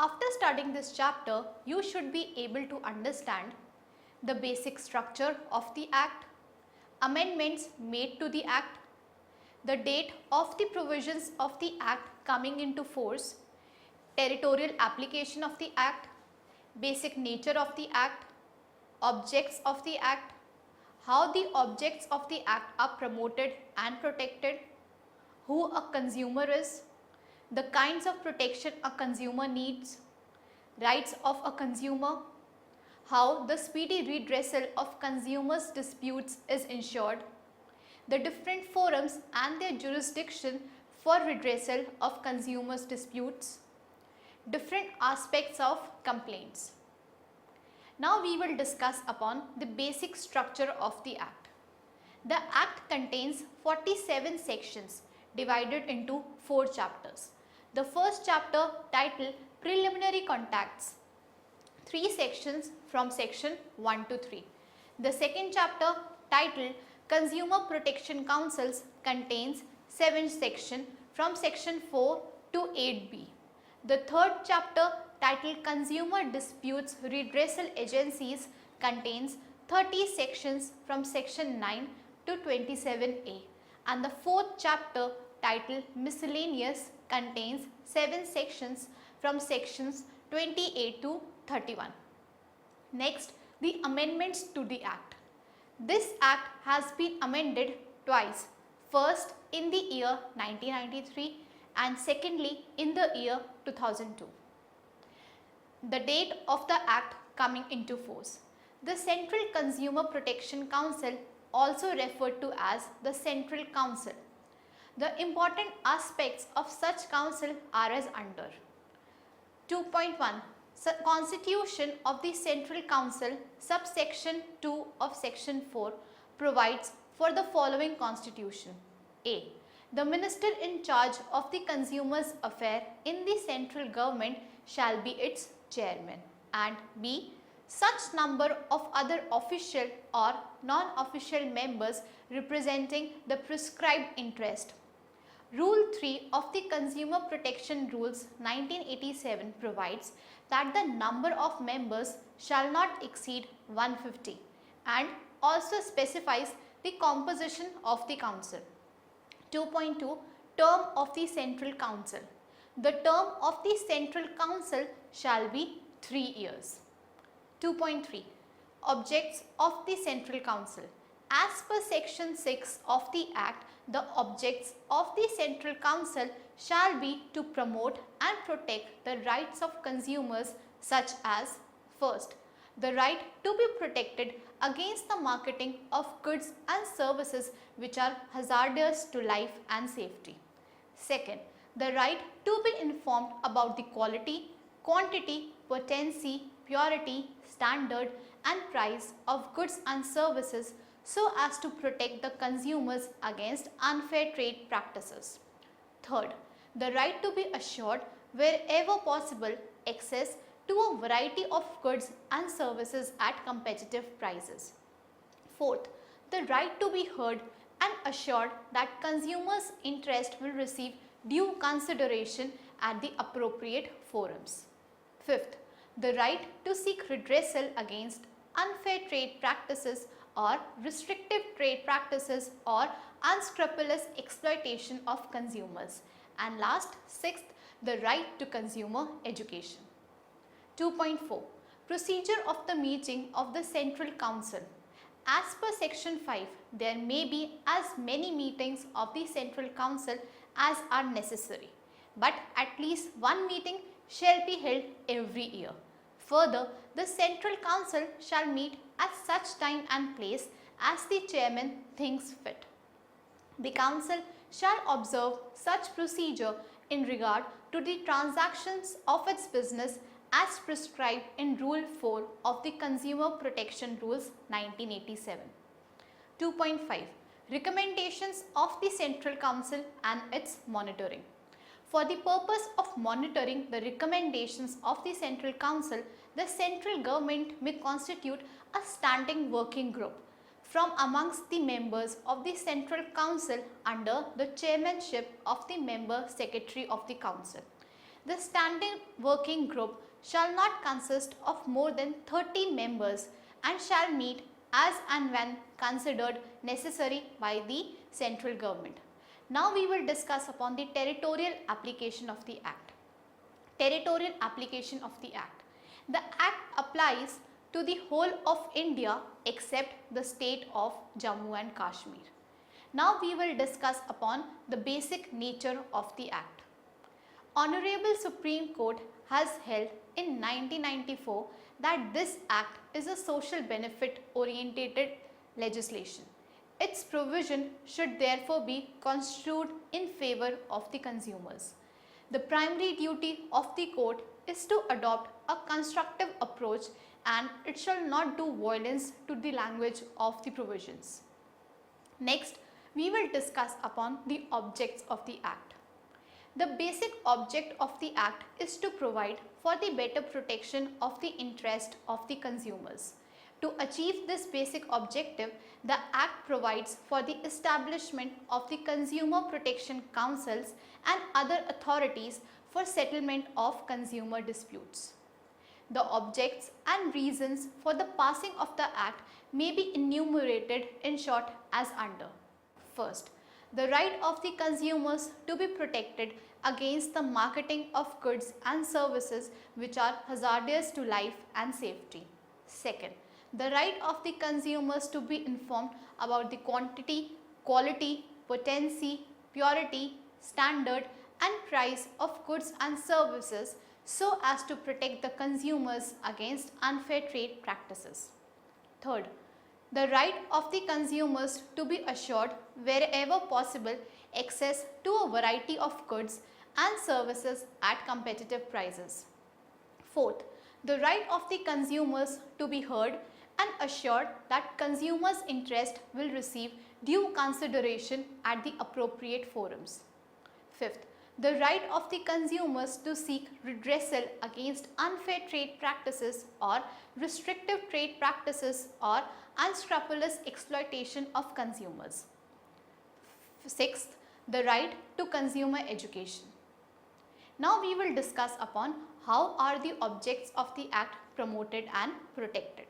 After studying this chapter, you should be able to understand the basic structure of the Act, amendments made to the Act, the date of the provisions of the Act coming into force, territorial application of the Act, basic nature of the Act, objects of the Act, how the objects of the Act are promoted and protected, who a consumer is, the kinds of protection a consumer needs, rights of a consumer, how the speedy redressal of consumers' disputes is ensured, the different forums and their jurisdiction for redressal of consumers' disputes, different aspects of complaints. Now we will discuss upon the basic structure of the Act. The Act contains 47 sections divided into 4 chapters. The first chapter titled Preliminary Contacts, 3 sections from section 1 to 3. The second chapter titled Consumer Protection Councils contains 7 sections from section 4 to 8b. The third chapter titled Consumer Disputes Redressal Agencies contains 30 sections from section 9 to 27a, and the fourth chapter titled Miscellaneous contains 7 sections from sections 28 to 31. Next, the amendments to the Act. This Act has been amended twice, first in the year 1993 and secondly in the year 2002. The date of the Act coming into force. The Central Consumer Protection Council, also referred to as the Central Council. The important aspects of such council are as under. 2.1 Constitution of the Central Council, subsection 2 of section 4 provides for the following constitution. A. The minister in charge of the consumer's affair in the central government shall be its chairman, and B. Such number of other official or non-official members representing the prescribed interest. Rule 3 of the Consumer Protection Rules 1987 provides that the number of members shall not exceed 150 and also specifies the composition of the council. 2.2 Term of the Central Council. The term of the Central Council shall be 3 years. 2.3 Objects of the Central Council. As per section 6 of the Act, the objects of the Central Council shall be to promote and protect the rights of consumers, such as: first, the right to be protected against the marketing of goods and services which are hazardous to life and safety. Second, the right to be informed about the quality, quantity, potency, purity, standard and price of goods and services so as to protect the consumers against unfair trade practices. Third, the right to be assured wherever possible access to a variety of goods and services at competitive prices. Fourth, the right to be heard and assured that consumers' interest will receive due consideration at the appropriate forums. Fifth, the right to seek redressal against unfair trade practices or restrictive trade practices or unscrupulous exploitation of consumers. And last, sixth, the right to consumer education. 2.4 Procedure of the meeting of the Central Council. As per section 5, there may be as many meetings of the Central Council as are necessary, but at least one meeting shall be held every year. Further, the Central Council shall meet at such time and place as the chairman thinks fit. The Council shall observe such procedure in regard to the transactions of its business as prescribed in Rule 4 of the Consumer Protection Rules 1987. 2.5 Recommendations of the Central Council and its monitoring. For the purpose of monitoring the recommendations of the Central Council, the central government may constitute a standing working group from amongst the members of the Central Council under the chairmanship of the member secretary of the Council. The standing working group shall not consist of more than 30 members and shall meet as and when considered necessary by the central government. Now we will discuss upon the territorial application of the Act. Territorial application of the Act. The Act applies to the whole of India except the state of Jammu and Kashmir. Now we will discuss upon the basic nature of the Act. Honorable Supreme Court has held in 1994 that this Act is a social benefit orientated legislation. Its provision should therefore be construed in favor of the consumers. The primary duty of the court is to adopt a constructive approach and it shall not do violence to the language of the provisions. Next, we will discuss upon the objects of the Act. The basic object of the Act is to provide for the better protection of the interest of the consumers. To achieve this basic objective, the Act provides for the establishment of the Consumer Protection Councils and other authorities for settlement of consumer disputes. The objects and reasons for the passing of the Act may be enumerated in short as under. First, the right of the consumers to be protected against the marketing of goods and services which are hazardous to life and safety. Second, the right of the consumers to be informed about the quantity, quality, potency, purity, standard and price of goods and services so as to protect the consumers against unfair trade practices. Third, the right of the consumers to be assured wherever possible access to a variety of goods and services at competitive prices. Fourth, the right of the consumers to be heard and assured that consumers' interest will receive due consideration at the appropriate forums. Fifth, the right of the consumers to seek redressal against unfair trade practices or restrictive trade practices or unscrupulous exploitation of consumers. Sixth, the right to consumer education. Now we will discuss upon how are the objects of the Act promoted and protected.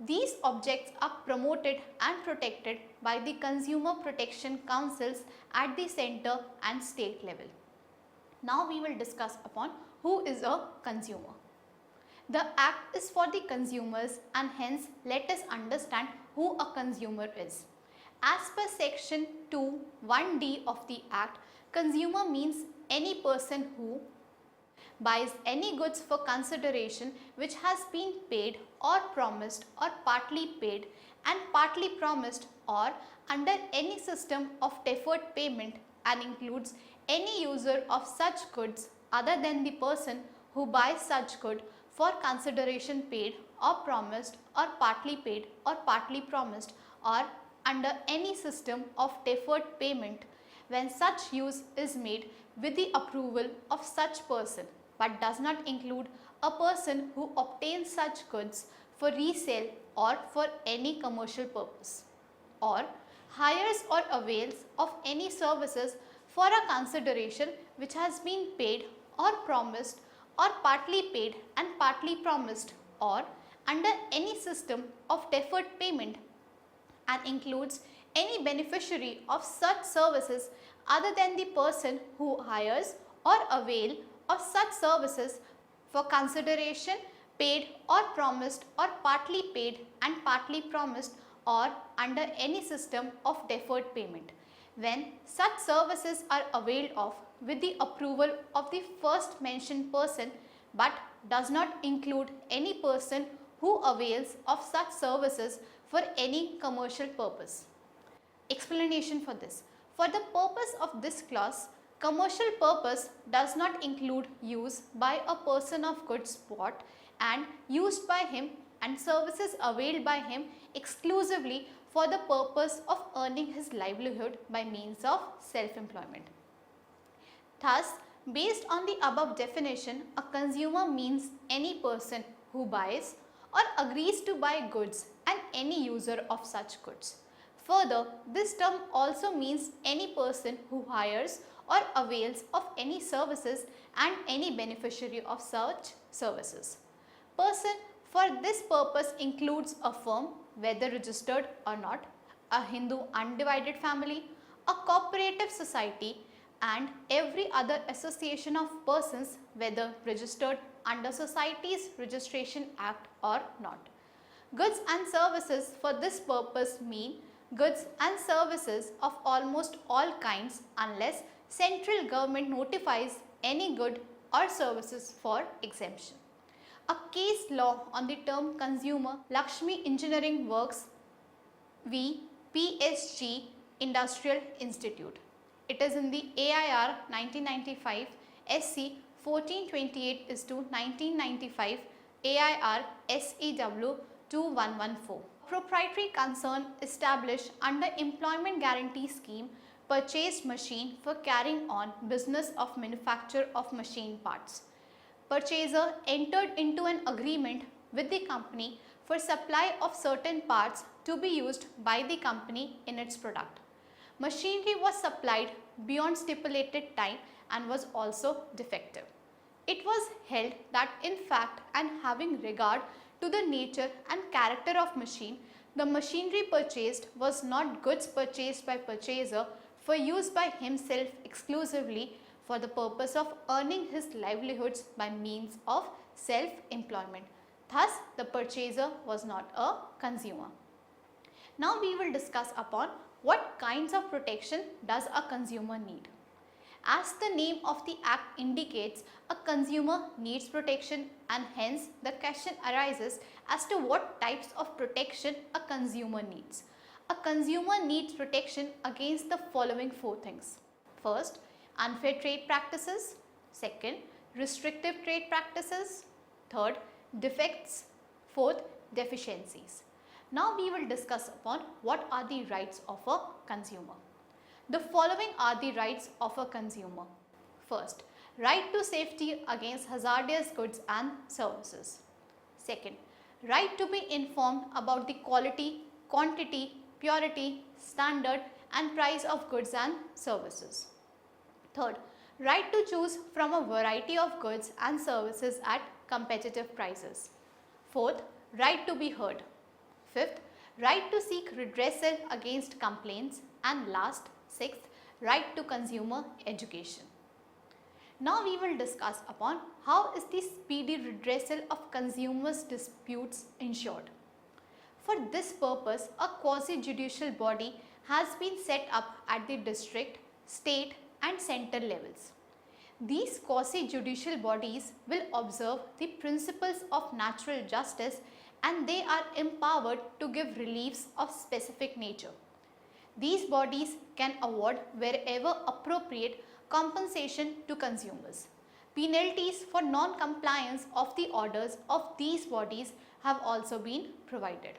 These objects are promoted and protected by the Consumer Protection Councils at the center and state level. Now we will discuss upon who is a consumer. The Act is for the consumers and hence let us understand who a consumer is. As per section 2, 1D of the Act, consumer means any person who buys any goods for consideration which has been paid or promised or partly paid and partly promised or under any system of deferred payment and includes any user of such goods other than the person who buys such good for consideration paid or promised or partly paid or partly promised or under any system of deferred payment when such use is made with the approval of such person, but does not include a person who obtains such goods for resale or for any commercial purpose, or hires or avails of any services for a consideration which has been paid or promised or partly paid and partly promised or under any system of deferred payment and includes any beneficiary of such services other than the person who hires or avail of such services for consideration paid or promised or partly paid and partly promised or under any system of deferred payment when such services are availed of with the approval of the first mentioned person but does not include any person who avails of such services for any commercial purpose. Explanation for this. For the purpose of this clause, commercial purpose does not include use by a person of goods bought and used by him and services availed by him exclusively for the purpose of earning his livelihood by means of self-employment. Thus, based on the above definition, a consumer means any person who buys or agrees to buy goods and any user of such goods. Further, this term also means any person who hires or avails of any services and any beneficiary of such services. Person for this purpose includes a firm, whether registered or not, a Hindu undivided family, a cooperative society, and every other association of persons, whether registered under Societies Registration Act or not. Goods and services for this purpose mean goods and services of almost all kinds unless central government notifies any good or services for exemption. A case law on the term consumer, Lakshmi Engineering Works v. PSG Industrial Institute. It is in the AIR 1995 SC 1428 is to 1995 AIR SEW 2114. Proprietary concern established under Employment Guarantee Scheme purchased machine for carrying on business of manufacture of machine parts. Purchaser entered into an agreement with the company for supply of certain parts to be used by the company in its product. Machinery was supplied beyond stipulated time and was also defective. It was held that in fact and having regard to the nature and character of machine, the machinery purchased was not goods purchased by purchaser for use by himself exclusively for the purpose of earning his livelihoods by means of self-employment. Thus, the purchaser was not a consumer. Now we will discuss upon what kinds of protection does a consumer need. As the name of the act indicates, a consumer needs protection, and hence the question arises as to what types of protection a consumer needs. A consumer needs protection against the following four things. First, unfair trade practices. Second, restrictive trade practices. Third, defects. Fourth, deficiencies. Now we will discuss upon what are the rights of a consumer. The following are the rights of a consumer. First, right to safety against hazardous goods and services. Second, right to be informed about the quality, quantity, purity, standard and price of goods and services. Third, right to choose from a variety of goods and services at competitive prices. Fourth, right to be heard. Fifth, right to seek redressal against complaints, and last, sixth, right to consumer education. Now we will discuss upon how is the speedy redressal of consumers' disputes ensured. For this purpose, a quasi-judicial body has been set up at the district, state and central levels. These quasi-judicial bodies will observe the principles of natural justice, and they are empowered to give reliefs of specific nature. These bodies can award wherever appropriate compensation to consumers. Penalties for non-compliance of the orders of these bodies have also been provided.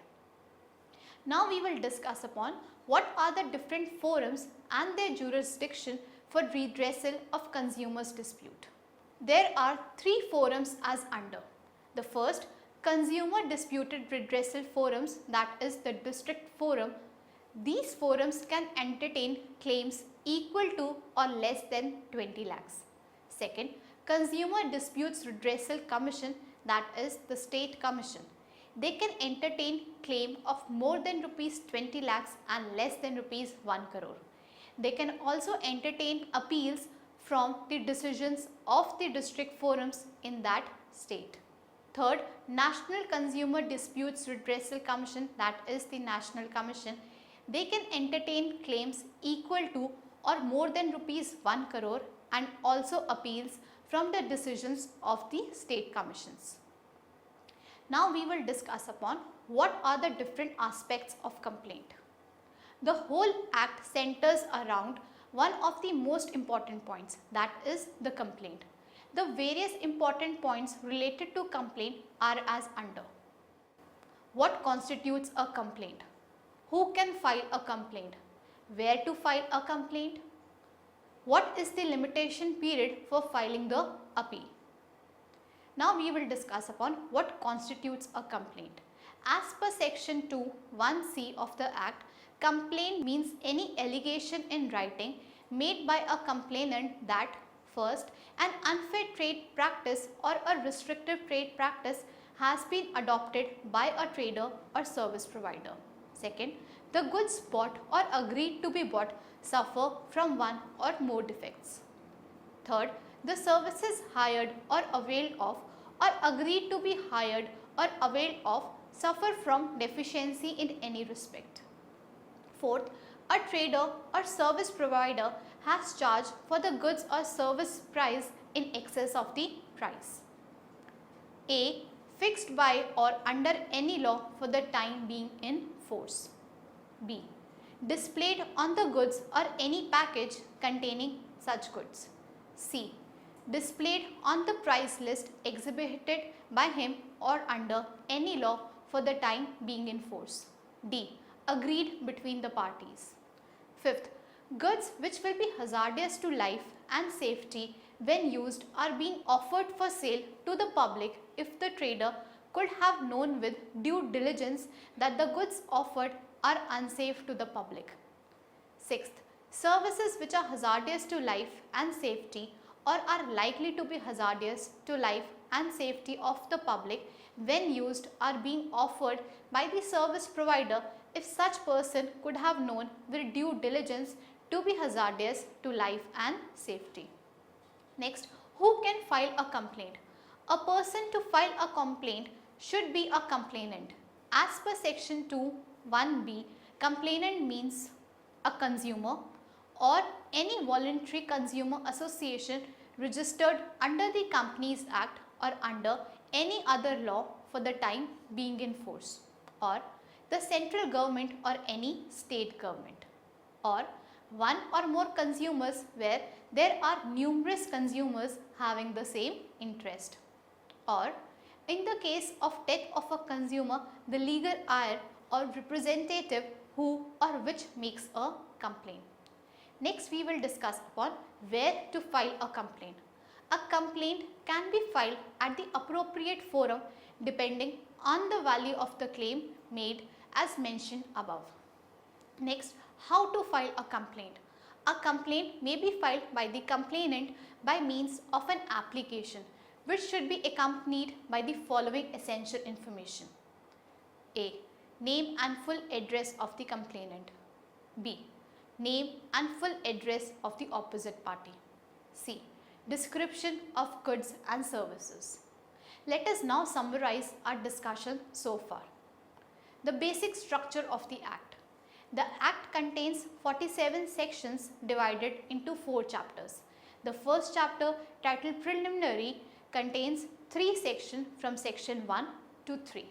Now we will discuss upon what are the different forums and their jurisdiction for redressal of consumers' dispute. There are three forums as under. The first, Consumer Disputed Redressal Forums, that is the district forum. These forums can entertain claims equal to or less than 20 lakhs. Second, Consumer Disputes Redressal Commission, that is the state commission. They can entertain claim of more than rupees 20 lakhs and less than rupees 1 crore. They can also entertain appeals from the decisions of the district forums in that state. Third, National Consumer Disputes Redressal Commission, that is the National Commission. They can entertain claims equal to or more than rupees 1 crore and also appeals from the decisions of the state commissions. Now we will discuss upon what are the different aspects of complaint. The whole act centers around one of the most important points, that is the complaint. The various important points related to complaint are as under. What constitutes a complaint? Who can file a complaint? Where to file a complaint? What is the limitation period for filing the appeal? Now we will discuss upon what constitutes a complaint. As per section 2(1)(c) of the Act, complaint means any allegation in writing made by a complainant that first, an unfair trade practice or a restrictive trade practice has been adopted by a trader or service provider. Second, the goods bought or agreed to be bought suffer from one or more defects. Third, the services hired or availed of or agreed to be hired or availed of suffer from deficiency in any respect. Fourth, a trader or service provider has charged for the goods or service price in excess of the price. A. Fixed by or under any law for the time being in force. B. Displayed on the goods or any package containing such goods. C. Displayed on the price list exhibited by him or under any law for the time being in force. D. Agreed between the parties. Fifth, goods which will be hazardous to life and safety when used are being offered for sale to the public if the trader could have known with due diligence that the goods offered are unsafe to the public. Sixth, services which are hazardous to life and safety or are likely to be hazardous to life and safety of the public when used are being offered by the service provider if such person could have known with due diligence to be hazardous to life and safety. Next, who can file a complaint? A person to file a complaint should be a complainant. As per section 2(1)(b), complainant means a consumer or any voluntary consumer association registered under the Companies Act or under any other law for the time being in force, or the central government or any state government, or one or more consumers where there are numerous consumers having the same interest, or in the case of death of a consumer, the legal heir or representative who or which makes a complaint. Next, we will discuss upon where to file a complaint. A complaint can be filed at the appropriate forum depending on the value of the claim made as mentioned above. Next, how to file a complaint. A complaint may be filed by the complainant by means of an application which should be accompanied by the following essential information. A. Name and full address of the complainant. B. Name and full address of the opposite party. C. Description of goods and services. Let us now summarize our discussion so far. The basic structure of the Act. The Act contains 47 sections divided into 4 chapters. The first chapter, titled Preliminary, contains 3 sections from section 1 to 3.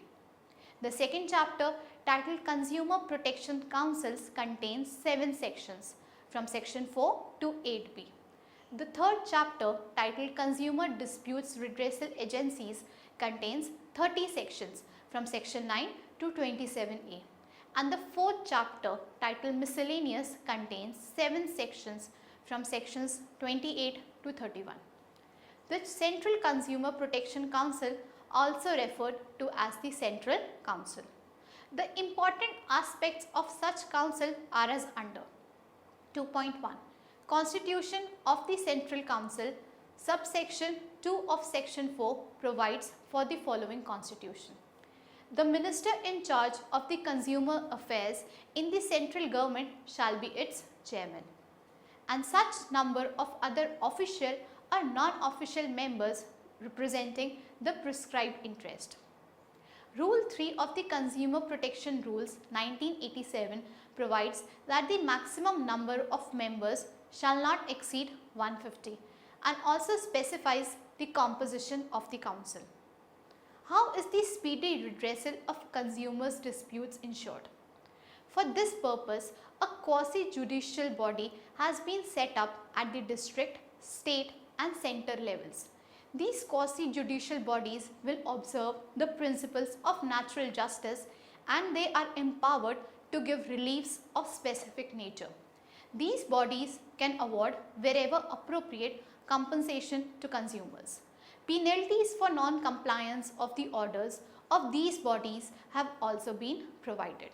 The second chapter, titled Consumer Protection Councils, contains 7 sections from section 4 to 8b. The third chapter, titled Consumer Disputes Redressal Agencies, contains 30 sections from section 9 to 27a. And the fourth chapter, titled Miscellaneous, contains 7 sections from sections 28 to 31. The Central Consumer Protection Council, also referred to as the Central Council. The important aspects of such council are as under. 2.1. Constitution of the Central Council, subsection 2 of section 4 provides for the following constitution. The minister in charge of the consumer affairs in the central government shall be its chairman, and such number of other official or non-official members representing the prescribed interest. Rule 3 of the Consumer Protection Rules 1987 provides that the maximum number of members shall not exceed 150 and also specifies the composition of the council. How is the speedy redressal of consumers' disputes ensured? For this purpose, a quasi-judicial body has been set up at the district, state and center levels. These quasi-judicial bodies will observe the principles of natural justice and they are empowered to give reliefs of specific nature. These bodies can award wherever appropriate compensation to consumers. Penalties for non-compliance of the orders of these bodies have also been provided.